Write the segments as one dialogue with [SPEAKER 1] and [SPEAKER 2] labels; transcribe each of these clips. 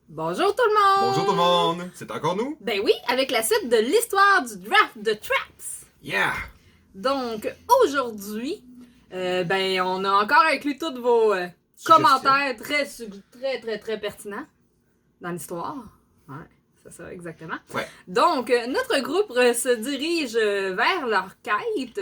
[SPEAKER 1] Bonjour tout le monde!
[SPEAKER 2] Bonjour tout le monde! C'est encore nous?
[SPEAKER 1] Ben oui, avec la suite de l'histoire du draft de Traps.
[SPEAKER 2] Yeah!
[SPEAKER 1] Donc, aujourd'hui, on a encore inclus tous vos commentaires très pertinents dans l'histoire. Ouais, c'est ça, exactement.
[SPEAKER 2] Ouais.
[SPEAKER 1] Donc, notre groupe se dirige vers leur quête.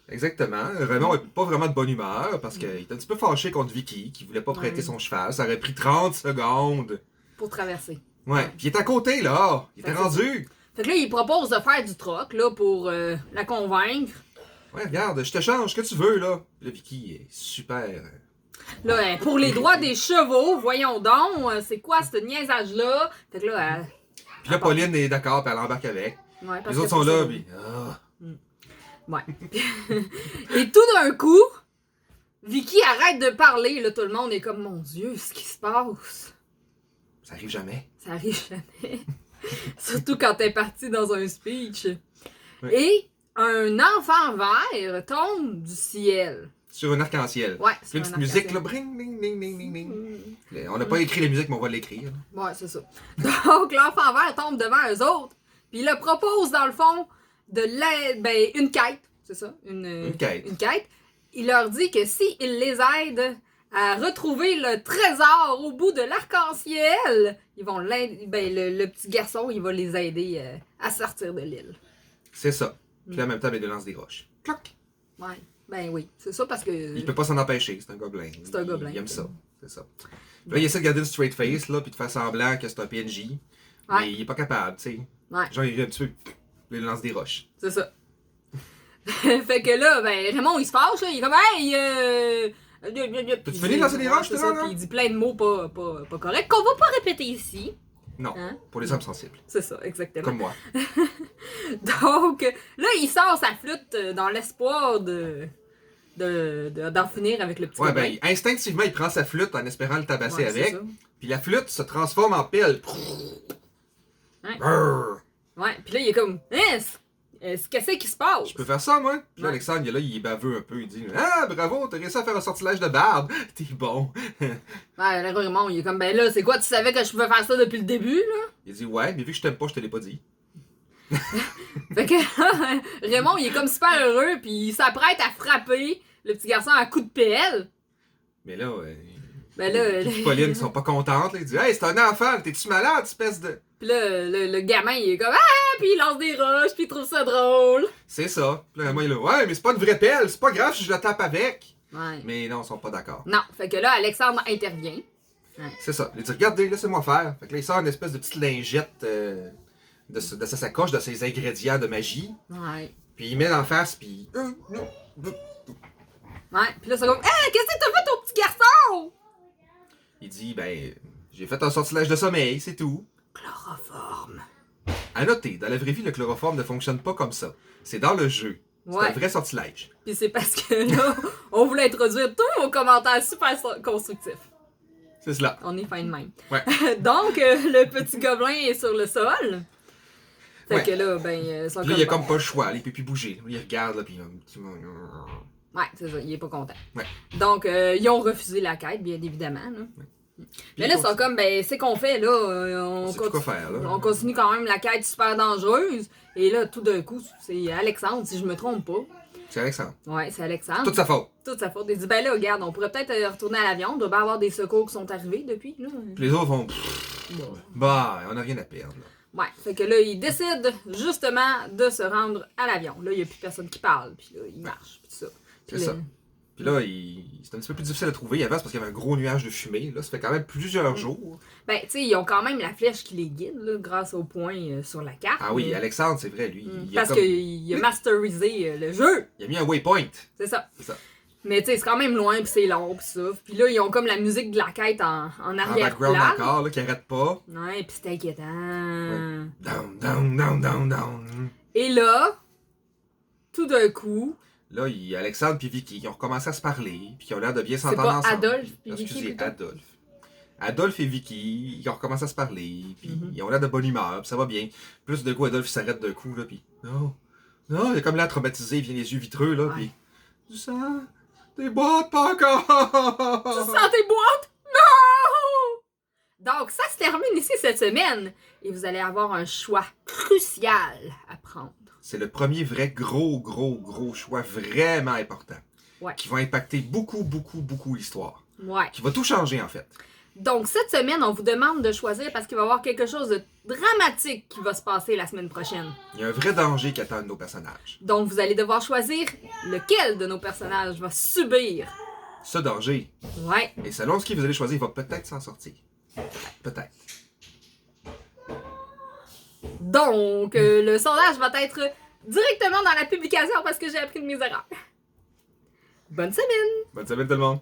[SPEAKER 2] Exactement. Raymond est pas vraiment de bonne humeur parce qu'il est un petit peu fâché contre Vicky qui voulait pas prêter son cheval. Ça aurait pris 30 secondes.
[SPEAKER 1] Pour traverser.
[SPEAKER 2] Ouais. Puis il est à côté là. Il était rendu.
[SPEAKER 1] Fait que là, il propose de faire du troc là, pour la convaincre.
[SPEAKER 2] Ouais, regarde, je te change ce que tu veux là. Là, Vicky est super.
[SPEAKER 1] Là, pour les droits des chevaux, voyons donc, c'est quoi ce niaisage-là? Fait que là,
[SPEAKER 2] Puis là, Pauline est d'accord, puis elle embarque avec.
[SPEAKER 1] ouais,
[SPEAKER 2] Les autres sont là, puis.
[SPEAKER 1] Ouais. Et tout d'un coup, Vicky arrête de parler, là, tout le monde est comme, mon Dieu, ce qui se passe.
[SPEAKER 2] Ça arrive jamais.
[SPEAKER 1] Ça arrive jamais. Surtout quand t'es parti dans un speech.
[SPEAKER 2] Ouais.
[SPEAKER 1] Et un enfant vert tombe du ciel.
[SPEAKER 2] Sur un arc-en-ciel.
[SPEAKER 1] Ouais,
[SPEAKER 2] Puis une petite musique là, bring, ding, ding, ding, ding, ding. On n'a pas écrit la musique, mais on va l'écrire.
[SPEAKER 1] Ouais, c'est ça. Donc, l'enfant vert tombe devant eux autres, puis il leur propose, dans le fond, de l'aide, une quête, c'est ça? Une
[SPEAKER 2] quête.
[SPEAKER 1] Une quête. Il leur dit que s'ils les aident à retrouver le trésor au bout de l'arc-en-ciel, ils vont l'aider, le petit garçon, il va les aider à sortir de l'île.
[SPEAKER 2] C'est ça. Puis en même temps, il lance des roches. Cloc!
[SPEAKER 1] Ouais, ben oui, c'est ça parce que...
[SPEAKER 2] Il peut pas s'en empêcher, c'est un gobelin.
[SPEAKER 1] C'est un gobelin.
[SPEAKER 2] Il aime ça, c'est ça. Puis là, il essaie de garder le straight face, là, puis de faire semblant que c'est un PNJ.
[SPEAKER 1] Ouais.
[SPEAKER 2] Mais il est pas capable, tu sais.
[SPEAKER 1] Ouais.
[SPEAKER 2] Genre, il est un petit peu... Il lance des roches.
[SPEAKER 1] C'est ça. Fait que là, Raymond, il se fâche, là, il est comme, hey,
[SPEAKER 2] T'as-tu fini de lancer des roches, toi, là?
[SPEAKER 1] Puis il dit plein de mots pas corrects qu'on va pas répéter ici.
[SPEAKER 2] Non,
[SPEAKER 1] Hein?
[SPEAKER 2] pour les hommes sensibles.
[SPEAKER 1] C'est ça, exactement.
[SPEAKER 2] Comme moi.
[SPEAKER 1] Donc, là, il sort sa flûte dans l'espoir d'en finir avec le petit
[SPEAKER 2] Ouais,
[SPEAKER 1] gobelin.
[SPEAKER 2] instinctivement, il prend sa flûte en espérant le tabasser
[SPEAKER 1] Ouais, c'est
[SPEAKER 2] avec.
[SPEAKER 1] ça.
[SPEAKER 2] Puis la flûte se transforme en pelle.
[SPEAKER 1] Ouais.
[SPEAKER 2] Brrr.
[SPEAKER 1] Ouais, puis là, il est comme, qu'est-ce qui se passe?
[SPEAKER 2] Je peux faire ça, moi? Puis là,
[SPEAKER 1] Ouais.
[SPEAKER 2] Alexandre, il est là, il est baveux un peu. Il dit, ah, bravo, t'as réussi à faire un sortilège de barbe. T'es bon.
[SPEAKER 1] Ouais, là, Raymond, il est comme, là, c'est quoi, tu savais que je pouvais faire ça depuis le début, là?
[SPEAKER 2] Il dit, ouais, mais vu que je t'aime pas, je te l'ai pas dit.
[SPEAKER 1] Fait que Raymond, il est comme super heureux, puis il s'apprête à frapper le petit garçon à coups de pelle.
[SPEAKER 2] Mais là,
[SPEAKER 1] Là,
[SPEAKER 2] Pauline, ils sont pas contentes. Là. Ils disent, hey, c'est un enfant, t'es-tu malade, espèce de.
[SPEAKER 1] Puis là, le gamin, il est comme, puis il lance des roches, puis il trouve ça drôle.
[SPEAKER 2] C'est ça. Puis là, moi, il est là, ouais, mais c'est pas une vraie pelle, c'est pas grave si je la tape avec.
[SPEAKER 1] Ouais.
[SPEAKER 2] Mais non, ils sont pas d'accord.
[SPEAKER 1] Non, fait que là, Alexandre intervient.
[SPEAKER 2] C'est ça. Il dit, regardez, laissez-moi faire. Fait que là, il sort une espèce de petite lingette de sa sacoche, de ses ingrédients de magie.
[SPEAKER 1] Ouais.
[SPEAKER 2] Puis il met en face, puis.
[SPEAKER 1] Ouais, puis là, c'est comme, qu'est-ce que t'as fait, ton petit garçon?
[SPEAKER 2] Il dit, j'ai fait un sortilège de sommeil, c'est tout.
[SPEAKER 1] Chloroforme.
[SPEAKER 2] À noter, dans la vraie vie, le chloroforme ne fonctionne pas comme ça. C'est dans le jeu. C'est
[SPEAKER 1] Ouais.
[SPEAKER 2] un vrai sortilège.
[SPEAKER 1] Puis c'est parce que là, on voulait introduire tous vos commentaires super constructifs.
[SPEAKER 2] C'est cela.
[SPEAKER 1] On est fin de même.
[SPEAKER 2] Ouais.
[SPEAKER 1] Donc, le petit gobelin est sur le sol. Fait
[SPEAKER 2] Ouais.
[SPEAKER 1] que là, ils sont
[SPEAKER 2] Puis là, il a comme pas le choix, là, il peut plus bouger. Là, il regarde, là, puis
[SPEAKER 1] Ouais, c'est ça, il est pas content.
[SPEAKER 2] Ouais.
[SPEAKER 1] Donc, ils ont refusé la quête, bien évidemment. Là. Mais là, ils sont comme, c'est qu'on fait, là.
[SPEAKER 2] On sait plus quoi faire, là.
[SPEAKER 1] On continue quand même la quête super dangereuse. Et là, tout d'un coup, c'est Alexandre, si je me trompe pas.
[SPEAKER 2] C'est Alexandre.
[SPEAKER 1] Ouais, c'est Alexandre.
[SPEAKER 2] Toute sa faute.
[SPEAKER 1] Toute sa faute. Il dit, là, regarde, on pourrait peut-être retourner à l'avion. Il doit bien avoir des secours qui sont arrivés depuis. Là.
[SPEAKER 2] Puis les autres vont.
[SPEAKER 1] Bon.
[SPEAKER 2] Bah, on a rien à perdre. Là.
[SPEAKER 1] Ouais, fait que là, il décide justement de se rendre à l'avion. Là, il n'y a plus personne qui parle. Puis là, il marche. Puis tout ça. Puis
[SPEAKER 2] C'est
[SPEAKER 1] là,
[SPEAKER 2] ça. Puis là, c'est un petit peu plus difficile à trouver. Avant, c'est parce qu'il y avait un gros nuage de fumée. Là, ça fait quand même plusieurs jours.
[SPEAKER 1] tu sais, ils ont quand même la flèche qui les guide, là, grâce au point sur la carte.
[SPEAKER 2] Ah oui,
[SPEAKER 1] Mais-
[SPEAKER 2] Alexandre, c'est vrai, lui. Il
[SPEAKER 1] Parce
[SPEAKER 2] a comme-
[SPEAKER 1] qu'il a masterisé le jeu.
[SPEAKER 2] Il a mis un waypoint.
[SPEAKER 1] C'est ça.
[SPEAKER 2] C'est ça.
[SPEAKER 1] Mais tu sais, c'est quand même loin, puis c'est long, puis ça. Puis là, ils ont comme la musique de la quête en
[SPEAKER 2] En
[SPEAKER 1] arrière-plan.
[SPEAKER 2] background encore, là, qui arrête pas.
[SPEAKER 1] Ouais, puis c'est inquiétant.
[SPEAKER 2] Down, down, down, down, down.
[SPEAKER 1] Et là, tout d'un coup,
[SPEAKER 2] Là, Alexandre et Vicky, ils ont recommencé à se parler, puis ils ont l'air de bien
[SPEAKER 1] c'est
[SPEAKER 2] s'entendre
[SPEAKER 1] pas
[SPEAKER 2] ensemble.
[SPEAKER 1] Adolphe puis Vicky
[SPEAKER 2] Excusez,
[SPEAKER 1] plutôt?
[SPEAKER 2] Adolphe. Adolphe et Vicky, ils ont recommencé à se parler, puis
[SPEAKER 1] Mhm.
[SPEAKER 2] ils ont l'air de bonne humeur, puis ça va bien. Plus de coup, Adolphe s'arrête d'un coup, là, puis non, il a comme l'air traumatisé, il vient les yeux vitreux, là,
[SPEAKER 1] Ouais.
[SPEAKER 2] puis du sang, des boîtes, pas
[SPEAKER 1] Tu
[SPEAKER 2] encore!
[SPEAKER 1] sens tes boîtes? Non! Donc, ça se termine ici cette semaine. Et vous allez avoir un choix crucial à prendre.
[SPEAKER 2] C'est le premier vrai gros choix vraiment important.
[SPEAKER 1] Ouais.
[SPEAKER 2] Qui va impacter beaucoup l'histoire.
[SPEAKER 1] Ouais.
[SPEAKER 2] Qui va tout changer, en fait.
[SPEAKER 1] Donc, cette semaine, on vous demande de choisir parce qu'il va y avoir quelque chose de dramatique qui va se passer la semaine prochaine.
[SPEAKER 2] Il y a un vrai danger qui attend nos personnages.
[SPEAKER 1] Donc, vous allez devoir choisir lequel de nos personnages va subir.
[SPEAKER 2] Ce danger.
[SPEAKER 1] Ouais.
[SPEAKER 2] Et selon ce que vous allez choisir, il va peut-être s'en sortir. Peut-être.
[SPEAKER 1] Donc, le sondage va être directement dans la publication parce que j'ai appris de mes erreurs. Bonne semaine!
[SPEAKER 2] Bonne semaine tout le monde!